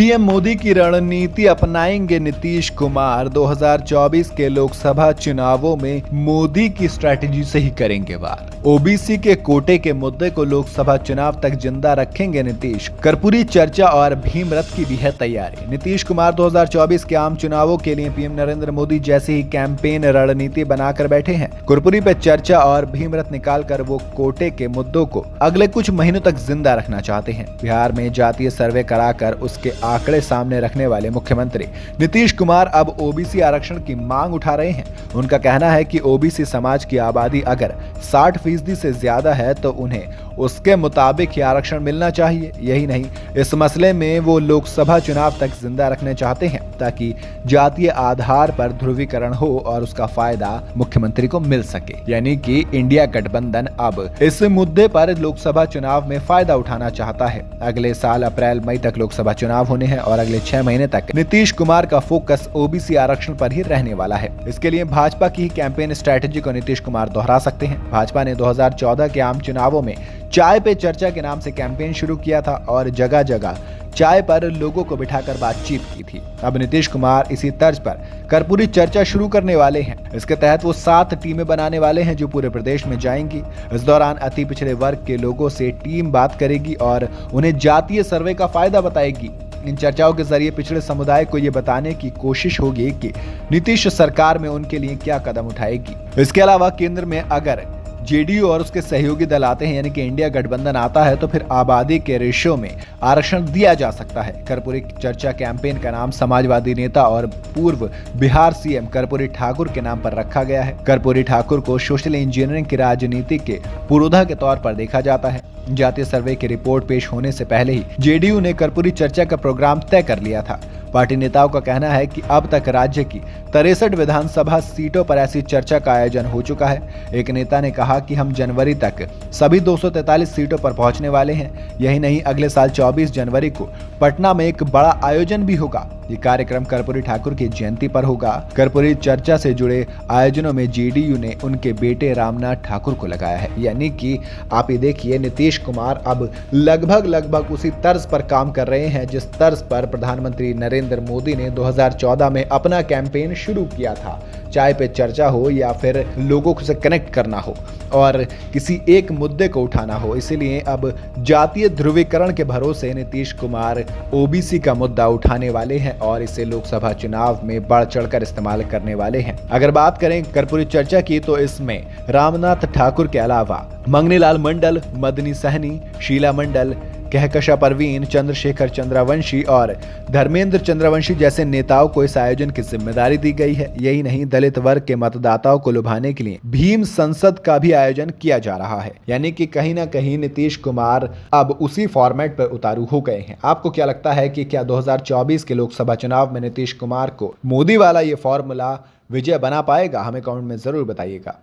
PM Modi की रणनीति अपनाएंगे नीतीश कुमार। 2024 के लोकसभा चुनावों में मोदी की स्ट्रैटेजी से ही करेंगे वार। ओबीसी के कोटे के मुद्दे को लोकसभा चुनाव तक जिंदा रखेंगे नीतीश। कर्पूरी चर्चा और भीम रथ की भी है तैयारी। नीतीश कुमार 2024 के आम चुनावों के लिए पीएम नरेंद्र मोदी जैसी ही कैंपेन रणनीति बनाकर बैठे हैं। कर्पूरी पे चर्चा और भीम रथ निकालकर वो कोटे के मुद्दों को अगले कुछ महीनों तक जिंदा रखना चाहते हैं। बिहार में जातीय सर्वे कराकर उसके आंकड़े सामने रखने वाले मुख्यमंत्री नीतीश कुमार अब ओबीसी आरक्षण की मांग उठा रहे हैं। उनका कहना है कि ओबीसी समाज की आबादी अगर 60% से ज्यादा है तो उन्हें उसके मुताबिक ही आरक्षण मिलना चाहिए। यही नहीं, इस मसले में वो लोकसभा चुनाव तक जिंदा रखना चाहते हैं ताकि जातीय आधार पर ध्रुवीकरण हो और उसका फायदा मुख्यमंत्री को मिल सके। यानी कि इंडिया गठबंधन अब इस मुद्दे पर लोकसभा चुनाव में फायदा उठाना चाहता है। अगले साल अप्रैल मई तक लोकसभा चुनाव होने हैं और अगले 6 महीने तक नीतीश कुमार का फोकस ओबीसी आरक्षण पर ही रहने वाला है। इसके लिए भाजपा की कैंपेन स्ट्रैटेजी को नीतीश कुमार दोहरा सकते हैं। भाजपा ने 2014 के आम चुनावों में चाय पे चर्चा के नाम से कैंपेन शुरू किया था और जगह जगह चाय पर लोगों को बिठाकर बातचीत की थी। अब नीतीश कुमार इसी तर्ज पर कर्पूरी चर्चा शुरू करने वाले हैं। इसके तहत वो 7 टीमें बनाने वाले हैं जो पूरे प्रदेश में जाएंगी। इस दौरान अति पिछड़े वर्ग के लोगों से टीम बात करेगी और उन्हें जातीय सर्वे का फायदा बताएगी। इन चर्चाओं के जरिए पिछड़े समुदाय को ये बताने की कोशिश होगी कि नीतीश सरकार में उनके लिए क्या कदम उठाएगी। इसके अलावा केंद्र में अगर जेडीयू और उसके सहयोगी दल आते हैं, यानी कि इंडिया गठबंधन आता है, तो फिर आबादी के रेशियो में आरक्षण दिया जा सकता है। कर्पूरी चर्चा कैंपेन का नाम समाजवादी नेता और पूर्व बिहार सीएम कर्पूरी ठाकुर के नाम पर रखा गया है। कर्पूरी ठाकुर को सोशल इंजीनियरिंग की राजनीति के पुरोधा के तौर पर देखा जाता है। जातीय सर्वे की रिपोर्ट पेश होने से पहले ही जेडीयू ने कर्पूरी चर्चा का प्रोग्राम तय कर लिया था। पार्टी नेताओं का कहना है कि अब तक राज्य की 63 विधानसभा सीटों पर ऐसी चर्चा का आयोजन हो चुका है। एक नेता ने कहा कि हम जनवरी तक सभी 243 सीटों पर पहुंचने वाले हैं। यही नहीं, अगले साल 24 जनवरी को पटना में एक बड़ा आयोजन भी होगा। ये कार्यक्रम कर्पूरी ठाकुर की जयंती पर होगा। कर्पूरी चर्चा से जुड़े आयोजनों में जेडीयू ने उनके बेटे रामनाथ ठाकुर को लगाया है। यानी कि आप ये देखिए, नीतीश कुमार अब लगभग उसी तर्ज पर काम कर रहे हैं जिस तर्ज पर प्रधानमंत्री नरेंद्र मोदी ने 2014 में अपना कैंपेन शुरू किया था। चाय पे चर्चा हो या फिर लोगों से कनेक्ट करना हो और किसी एक मुद्दे को उठाना हो। इसीलिए अब जातीय ध्रुवीकरण के भरोसे नीतीश कुमार ओबीसी का मुद्दा उठाने वाले हैं और इसे लोकसभा चुनाव में बढ़ चढ़कर इस्तेमाल करने वाले हैं। अगर बात करें कर्पूरी चर्चा की तो इसमें रामनाथ ठाकुर के अलावा मंगनीलाल मंडल, मदनी सहनी, शीला मंडल, कहकशा परवीन, चंद्रशेखर चंद्रवंशी और धर्मेंद्र चंद्रवंशी जैसे नेताओं को इस आयोजन की जिम्मेदारी दी गई है। यही नहीं, दलित वर्ग के मतदाताओं को लुभाने के लिए भीम संसद का भी आयोजन किया जा रहा है। यानी कि कहीं ना कहीं नीतीश कुमार अब उसी फॉर्मेट पर उतारू हो गए हैं। आपको क्या लगता है कि क्या 2024 के लोकसभा चुनाव में नीतीश कुमार को मोदी वाला ये फॉर्मूला विजय बना पाएगा? हमें कमेंट में जरूर बताइएगा।